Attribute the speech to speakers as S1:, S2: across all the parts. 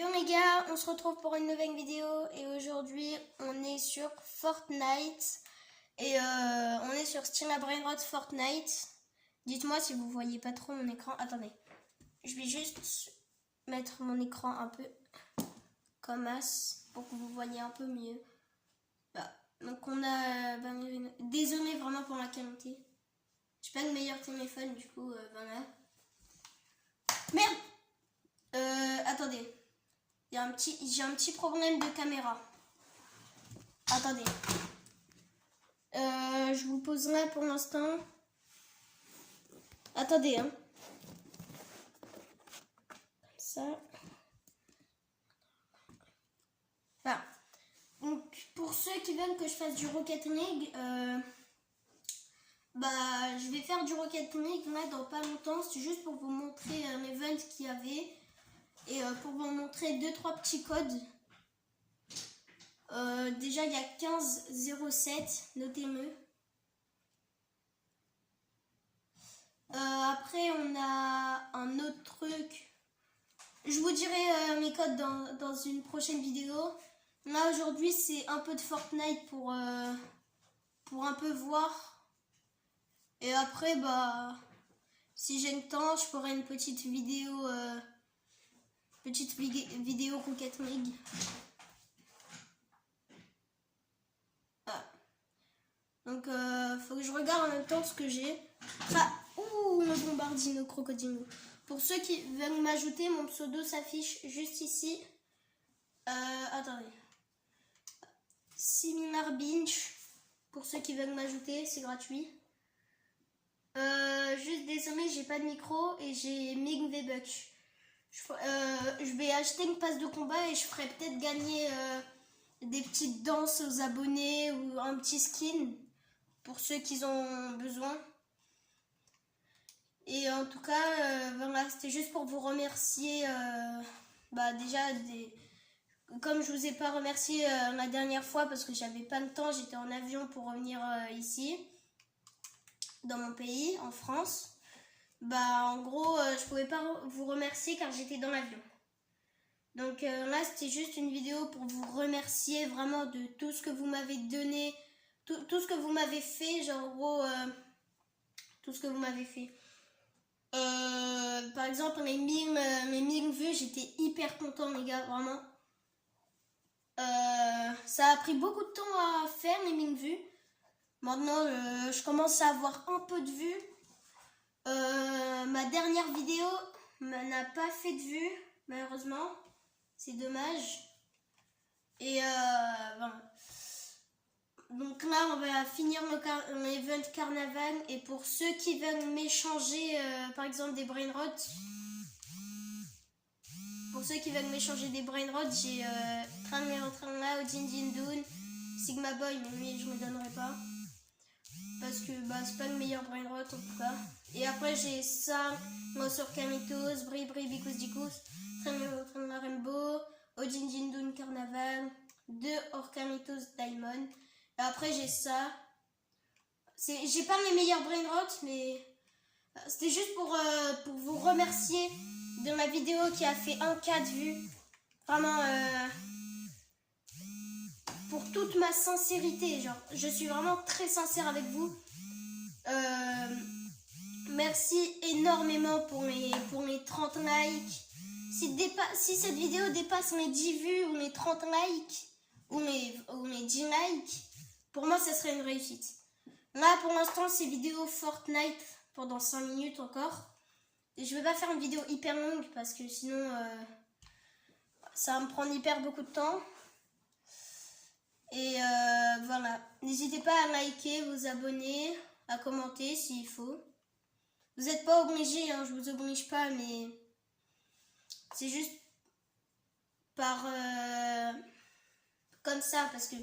S1: Yo les gars, on se retrouve pour une nouvelle vidéo et aujourd'hui on est sur Fortnite et on est sur Steam Brainrot Fortnite. Dites-moi si vous voyez pas trop mon écran. Attendez, je vais juste mettre mon écran un peu comme as pour que vous voyez un peu mieux. Donc on a... désolé vraiment pour la qualité. J'ai pas le meilleur téléphone du coup, voilà. Merde. Attendez. J'ai un petit problème de caméra. Attendez. Je vous poserai pour l'instant. Attendez, hein. Comme ça. Voilà. Donc, pour ceux qui veulent que je fasse du Rocket League, je vais faire du Rocket League là dans pas longtemps. C'est juste pour vous montrer un event qu'il y avait. Et pour vous montrer 2-3 petits codes. Déjà il y a 1507, notez-le. Après on a un autre truc. Je vous dirai mes codes dans une prochaine vidéo. Là aujourd'hui c'est un peu de Fortnite pour un peu voir. Et après si j'ai le temps je ferai une petite vidéo Rocket League. Donc faut que je regarde en même temps ce que j'ai. Le bombardino crocodilo. Pour ceux qui veulent m'ajouter, mon pseudo s'affiche juste ici. Attendez. Similar Binge. Pour ceux qui veulent m'ajouter, c'est gratuit. Juste désolé, j'ai pas de micro et j'ai Mig V-Bucks. Je vais acheter une passe de combat et je ferai peut-être gagner des petites danses aux abonnés ou un petit skin pour ceux qui ont besoin. Et en tout cas, voilà, c'était juste pour vous remercier. Déjà, comme je vous ai pas remercié la dernière fois parce que j'avais pas le temps, j'étais en avion pour revenir ici, dans mon pays, en France. En gros, je pouvais pas vous remercier car j'étais dans l'avion. Donc là, c'était juste une vidéo pour vous remercier vraiment de tout ce que vous m'avez donné, tout ce que vous m'avez fait, genre en gros, tout ce que vous m'avez fait. Par exemple, mes 1000 vues, j'étais hyper content, les gars, vraiment. Ça a pris beaucoup de temps à faire, les 1000 vues. Maintenant, je commence à avoir un peu de vues. Ma dernière vidéo n'a pas fait de vues, malheureusement. C'est dommage. Et voilà. Donc là, on va finir l'event carnaval. Et pour ceux qui veulent m'échanger, par exemple, des brainrots. Pour ceux qui veulent m'échanger des brainrots, j'ai Tranla, Odin Dun, Sigma Boy, mais je ne me donnerai pas. Parce que c'est pas le meilleur brainrot en tout cas. Et après, j'ai ça, Mossor Kamitos, Bri Bicous Dicous, Tranla Rainbow, Odin Dun Carnaval, 2 Orcamitos Diamond. Et après j'ai ça. J'ai pas les meilleurs brainrots, mais c'était juste pour vous remercier de ma vidéo qui a fait 1K de vues. Vraiment pour toute ma sincérité, genre je suis vraiment très sincère avec vous. Merci énormément pour les 30 likes. Si cette vidéo dépasse mes 10 vues ou les 30 likes ou les 10 likes, pour moi ça serait une réussite. Là pour l'instant c'est vidéo Fortnite pendant 5 minutes encore. Et je vais pas faire une vidéo hyper longue parce que sinon ça va me prendre hyper beaucoup de temps. Et voilà, n'hésitez pas à liker, vous abonner, à commenter s'il faut. Vous n'êtes pas obligés, hein, je vous oblige pas, mais c'est juste par comme ça, parce que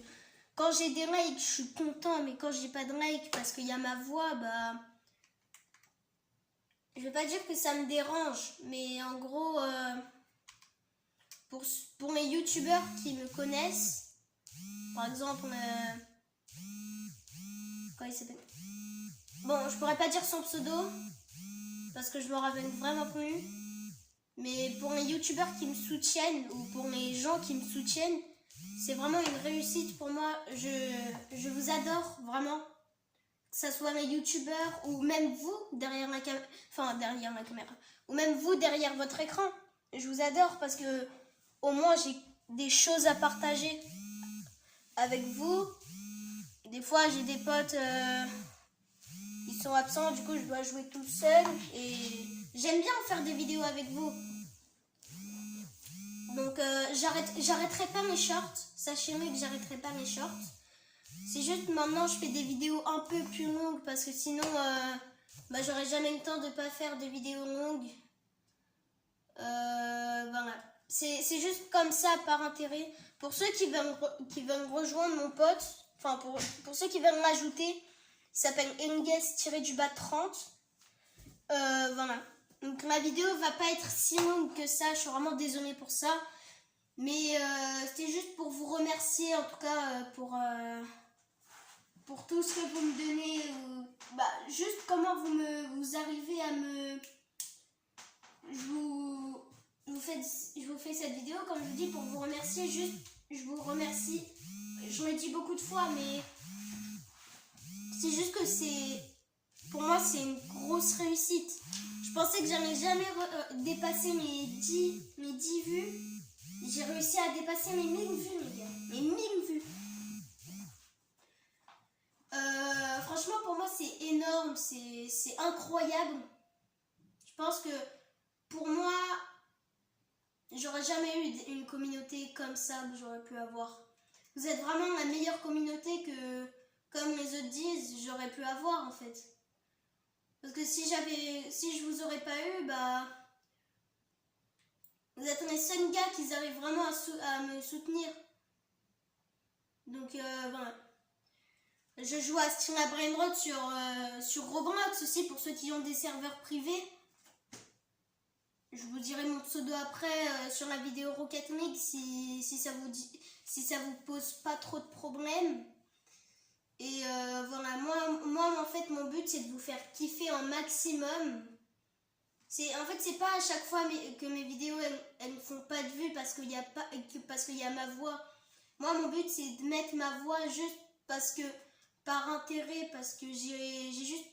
S1: quand j'ai des likes, je suis content, mais quand j'ai pas de likes, parce qu'il y a ma voix, je vais pas dire que ça me dérange, mais en gros, pour les youtubeurs qui me connaissent, par exemple, comment il s'appelle? Bon, je pourrais pas dire son pseudo, parce que je me rappelle vraiment plus. Mais pour les youtubeurs qui me soutiennent ou pour les gens qui me soutiennent, c'est vraiment une réussite pour moi. Je vous adore vraiment. Que ce soit mes youtubeurs ou même vous derrière la caméra. Enfin, derrière la caméra. Ou même vous derrière votre écran. Je vous adore parce que au moins j'ai des choses à partager avec vous. Des fois j'ai des potes, ils sont absents, du coup je dois jouer tout seul. Et j'aime bien faire des vidéos avec vous. Donc j'arrêterai pas mes shorts. Sachez-le que j'arrêterai pas mes shorts. C'est juste maintenant je fais des vidéos un peu plus longues parce que sinon j'aurais jamais le temps de pas faire de vidéos longues. Voilà. C'est juste comme ça par intérêt. Pour ceux qui veulent rejoindre mon pote, enfin pour ceux qui veulent m'ajouter, il s'appelle Enges-30. Voilà. Donc la vidéo va pas être si longue que ça, je suis vraiment désolée pour ça. Mais c'était juste pour vous remercier en tout cas pour tout ce que vous me donnez. Juste comment vous arrivez à me... Je vous fais cette vidéo, comme je vous dis, pour vous remercier. Juste, je vous remercie. Je le dis beaucoup de fois, mais c'est juste que pour moi, c'est une grosse réussite. Je pensais que j'allais jamais dépasser mes 10 vues. J'ai réussi à dépasser mes 1000 vues, les gars. Mes 1000 vues. Franchement, pour moi, c'est énorme. C'est incroyable. Je pense que pour moi, j'aurais jamais eu une communauté comme ça que j'aurais pu avoir. Vous êtes vraiment la meilleure communauté que, comme les autres disent, j'aurais pu avoir en fait. Parce que si je vous aurais pas eu, vous êtes les seuls gars qui arrivent vraiment à me soutenir. Donc voilà. Je joue à Stream Brainrot sur Roblox aussi pour ceux qui ont des serveurs privés. Je vous dirai mon pseudo après sur la vidéo Rocket League si ça vous pose pas trop de problèmes. Et voilà, moi en fait mon but c'est de vous faire kiffer un maximum. En fait c'est pas à chaque fois que mes vidéos elles ne font pas de vues parce qu'il y a ma voix. Moi mon but c'est de mettre ma voix juste parce que par intérêt, parce que j'ai juste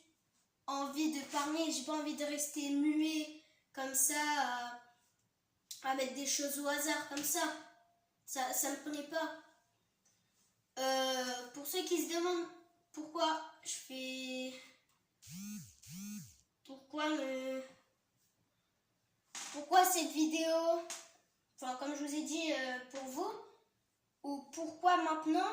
S1: envie de parler, j'ai pas envie de rester muet comme ça à mettre des choses au hasard comme ça me plaît pas. Pour ceux qui se demandent pourquoi pourquoi cette vidéo, enfin comme je vous ai dit pour vous, ou pourquoi maintenant,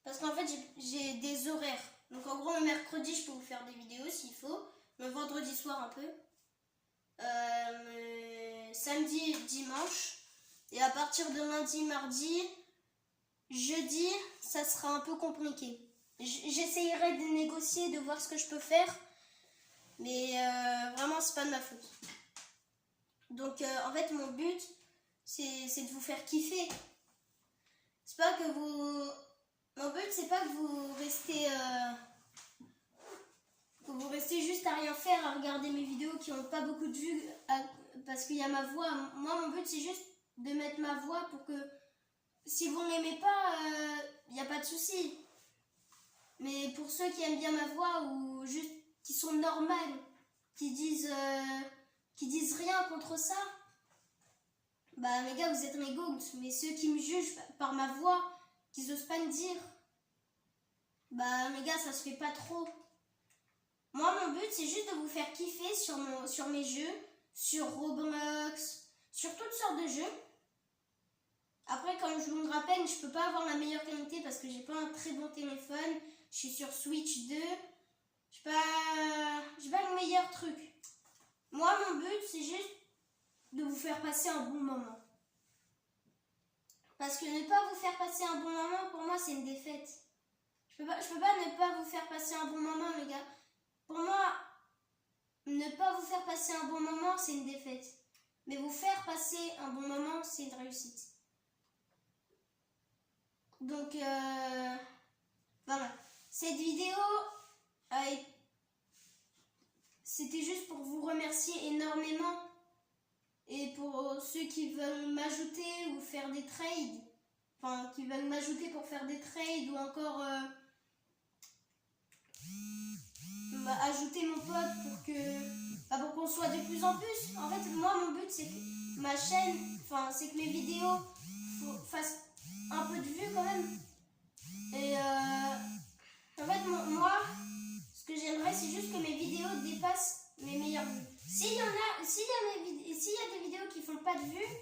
S1: parce qu'en fait j'ai des horaires. Donc en gros le mercredi je peux vous faire des vidéos s'il faut, le vendredi soir un peu, samedi, dimanche, et à partir de lundi, mardi, jeudi, ça sera un peu compliqué. J'essayerai de négocier, de voir ce que je peux faire, mais vraiment c'est pas de ma faute. Donc en fait mon but c'est de vous faire kiffer. C'est pas que mon but c'est pas que vous restez juste à rien faire, à regarder mes vidéos qui n'ont pas beaucoup de vues parce qu'il y a ma voix. Moi mon but c'est juste de mettre ma voix pour que si vous ne l'aimez pas, il n'y a pas de souci. Mais pour ceux qui aiment bien ma voix ou juste qui sont normales, qui disent rien contre ça, les gars vous êtes mes goats. Mais ceux qui me jugent par ma voix, qui n'osent pas me dire, les gars ça se fait pas trop. Moi mon but c'est juste de vous faire kiffer sur mes jeux, sur Roblox, sur toutes sortes de jeux. Après comme je vous le rappelle, je peux pas avoir la meilleure qualité parce que j'ai pas un très bon téléphone. Je suis sur Switch 2. J'ai pas le meilleur truc. Moi mon but c'est juste de vous faire passer un bon moment. Parce que ne pas vous faire passer un bon moment pour moi c'est une défaite. Je peux pas ne pas vous faire passer un bon moment les gars. Pour moi, ne pas vous faire passer un bon moment, c'est une défaite. Mais vous faire passer un bon moment, c'est une réussite. Donc, voilà. Cette vidéo, c'était juste pour vous remercier énormément. Et pour ceux qui veulent m'ajouter ou faire des trades, enfin qui veulent m'ajouter pour faire des trades ou encore ajouter mon pote pour qu'on soit de plus en plus. En fait, moi mon but c'est que ma chaîne, enfin c'est que mes vidéos fassent un peu de vues quand même. Et en fait moi ce que j'aimerais c'est juste que mes vidéos dépassent mes meilleures vues. S'il y a des vidéos qui font pas de vues,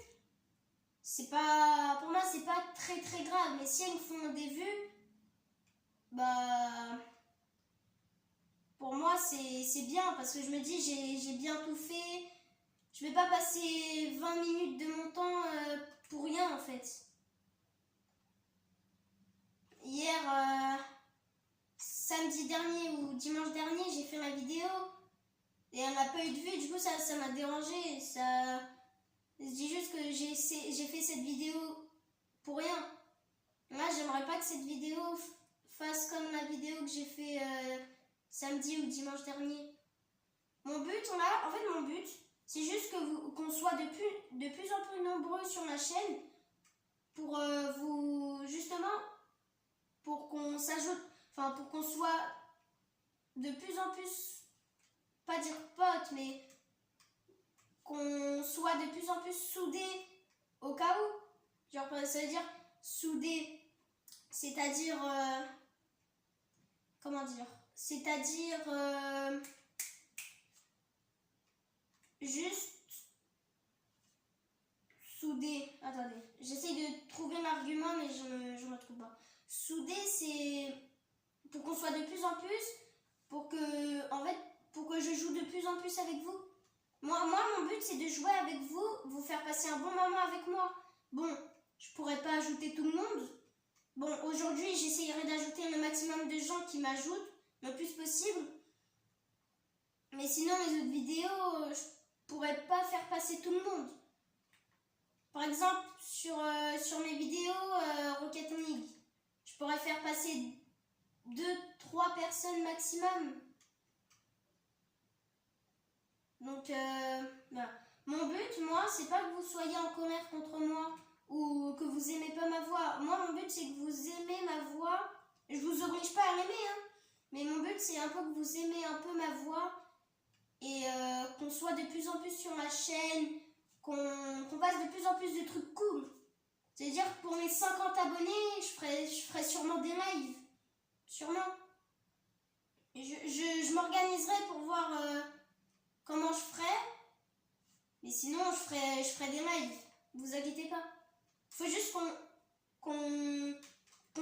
S1: c'est pas, pour moi c'est pas très très grave, mais si elles font des vues, bah pour moi c'est bien parce que je me dis j'ai bien tout fait. Je vais pas passer 20 minutes de mon temps pour rien en fait. Hier, samedi dernier ou dimanche dernier, j'ai fait ma vidéo et elle n'a pas eu de vue, du coup ça m'a dérangé. Je dis juste que j'ai fait cette vidéo pour rien. Moi j'aimerais pas que cette vidéo fasse comme la vidéo que j'ai fait samedi ou dimanche dernier. Mon but, mon but, c'est juste qu'on soit de plus en plus nombreux sur la chaîne pour pour qu'on s'ajoute, enfin pour qu'on soit de plus en plus, pas dire potes, mais qu'on soit de plus en plus soudés au cas où. Genre ça veut dire soudés, c'est-à-dire comment dire, c'est-à-dire juste soudé. Attendez, j'essaye de trouver l'argument mais je ne le trouve pas. Soudé, c'est pour qu'on soit de plus en plus, pour que je joue de plus en plus avec vous. Moi mon but c'est de jouer avec vous, vous faire passer un bon moment avec moi. Bon, je pourrais pas ajouter tout le monde. Bon, aujourd'hui j'essayerai d'ajouter le maximum de gens qui m'ajoutent le plus possible. Mais sinon les autres vidéos, je pourrais pas faire passer tout le monde. Par exemple, sur mes vidéos Rocket League, je pourrais faire passer 2-3 personnes maximum. Donc, voilà. Mon but, moi, c'est pas que vous soyez en colère contre moi ou que vous aimez pas ma voix. Moi, mon but, c'est que vous aimez ma voix. Je vous oblige pas à l'aimer, hein. Mais mon but, c'est un peu que vous aimez un peu ma voix et qu'on soit de plus en plus sur ma chaîne, qu'on fasse de plus en plus de trucs cool. C'est-à-dire que pour mes 50 abonnés, je ferai sûrement des lives. Sûrement. Je m'organiserai pour voir comment je ferai. Mais sinon, je ferai des lives. Vous inquiétez pas. Faut juste qu'on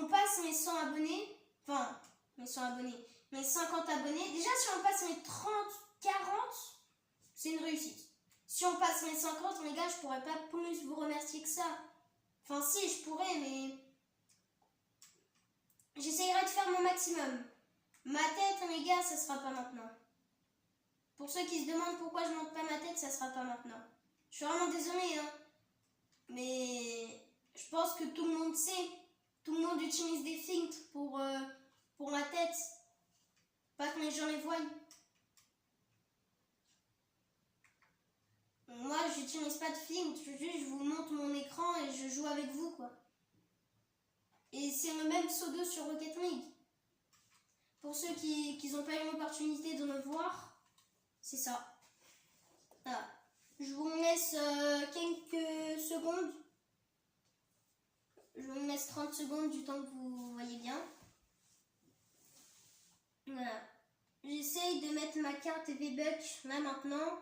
S1: passe mes 100 abonnés. Enfin, mes 100 abonnés. Mes 50 abonnés. Déjà, si on passe mes 30, 40, c'est une réussite. Si on passe mes 50, les gars, je pourrais pas plus vous remercier que ça. Enfin, si, je pourrais, mais j'essayerai de faire mon maximum. Ma tête, les gars, ça sera pas maintenant. Pour ceux qui se demandent pourquoi je monte pas ma tête, ça sera pas maintenant. Je suis vraiment désolée, hein. Mais je pense que tout le monde sait. Tout le monde utilise des filtres pour ma tête. Pas que les gens les voient. Moi, j'utilise pas de filtre. Je vous montre mon écran et je joue avec vous, quoi. Et c'est le même pseudo sur Rocket League. Pour ceux qui n'ont pas eu l'opportunité de me voir, c'est ça. Voilà. Je vous laisse quelques secondes. Je vous laisse 30 secondes du temps que vous voyez bien. Voilà. J'essaye de mettre ma carte VBucks là maintenant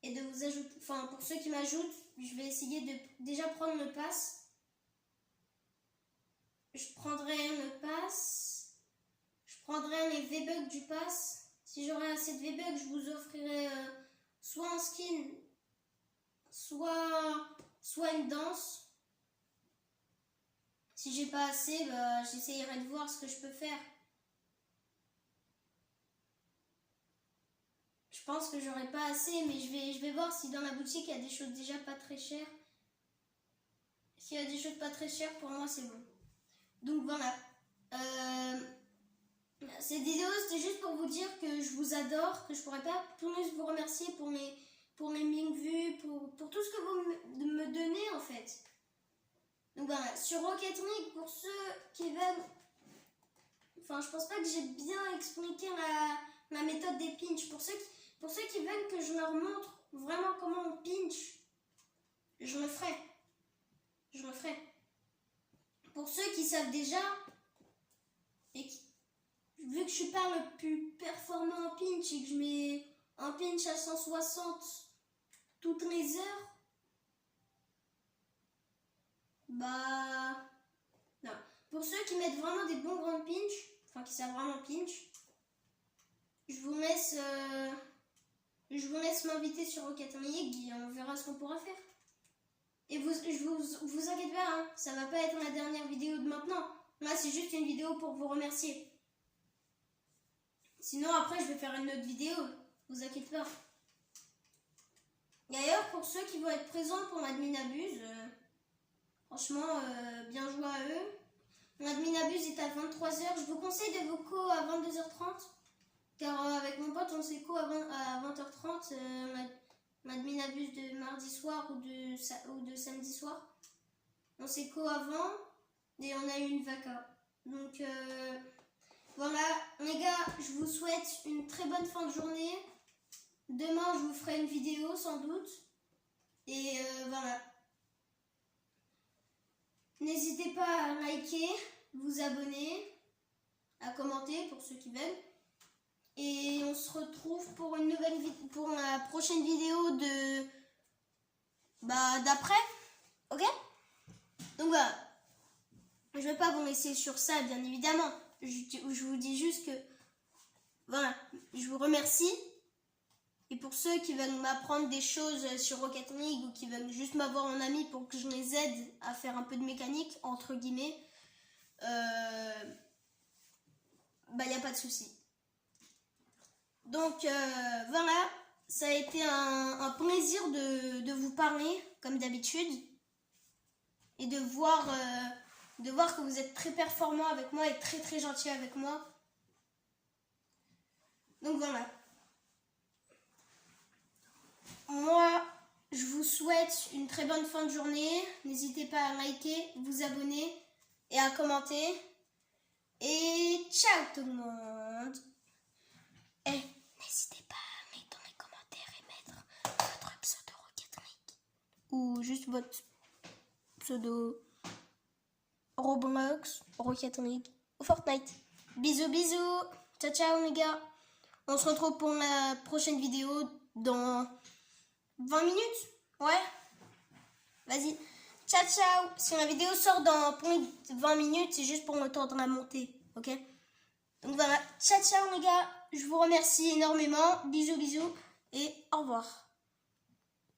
S1: et de vous ajouter. Enfin, pour ceux qui m'ajoutent, je vais essayer de déjà prendre le pass. Je prendrai le pass. Je prendrai les V-Bucks du pass. Si j'aurai assez de V-Bucks, je vous offrirai soit un skin, soit une danse. Si j'ai pas assez, bah, j'essayerai de voir ce que je peux faire. Je pense que j'aurai pas assez, mais je vais voir si dans la boutique il y a des choses déjà pas très chères. S'il y a des choses pas très chères, pour moi c'est bon. Donc voilà. Cette vidéo c'était juste pour vous dire que je vous adore, que je pourrais pas plus vous remercier pour mes pour les 1000 vues, pour tout ce que vous me donnez en fait. Donc voilà, sur Rocket League, pour ceux qui veulent... Enfin, je pense pas que j'ai bien expliqué la méthode des pinch. Pour ceux qui veulent que je leur montre vraiment comment on pinch, je le ferai. Je le ferai. Pour ceux qui savent déjà, et vu que je suis pas le plus performant en pinch et que je mets un pinch à 160 toutes les heures, bah non. Pour ceux qui mettent vraiment des bons grands pinch, enfin qui savent vraiment pinch, je vous laisse m'inviter sur Rocket League et on verra ce qu'on pourra faire. Et vous inquiétez pas, hein, ça va pas être la dernière vidéo de maintenant. Là, c'est juste une vidéo pour vous remercier. Sinon, après, je vais faire une autre vidéo. Vous inquiétez pas. D'ailleurs, pour ceux qui vont être présents pour l'admin abuse, franchement, bien joué à eux. L'admin abuse est à 23h. Je vous conseille de vous co à 22h30. Car avec mon pote, on s'est co à 20h30. L'admin abuse de mardi soir ou de samedi soir. On s'est co avant et on a eu une vaca. Donc voilà, les gars, je vous souhaite une très bonne fin de journée. Demain, je vous ferai une vidéo sans doute. Et voilà. N'hésitez pas à liker, vous abonner, à commenter pour ceux qui veulent. Et on se retrouve pour une nouvelle pour la prochaine vidéo d'après. Ok? Donc voilà. Je ne vais pas vous laisser sur ça, bien évidemment. Je vous dis juste que voilà, je vous remercie. Et pour ceux qui veulent m'apprendre des choses sur Rocket League ou qui veulent juste m'avoir en ami pour que je les aide à faire un peu de mécanique, entre guillemets, il n'y a pas de souci. Donc voilà, ça a été un plaisir de vous parler, comme d'habitude. Et de voir que vous êtes très performant avec moi et très très gentil avec moi. Donc voilà. Moi, je vous souhaite une très bonne fin de journée. N'hésitez pas à liker, vous abonner et à commenter. Et ciao tout le monde. Et n'hésitez pas à mettre dans les commentaires et mettre votre pseudo Rocket League. Ou juste votre pseudo Roblox, Rocket League ou Fortnite. Bisous bisous. Ciao ciao les gars. On se retrouve pour la prochaine vidéo dans 20 minutes. Ouais. Vas-y. Ciao ciao. Si la vidéo sort dans 20 minutes, c'est juste pour le temps de la monter. Ok? Donc voilà. Ciao ciao les gars. Je vous remercie énormément. Bisous bisous. Et au revoir.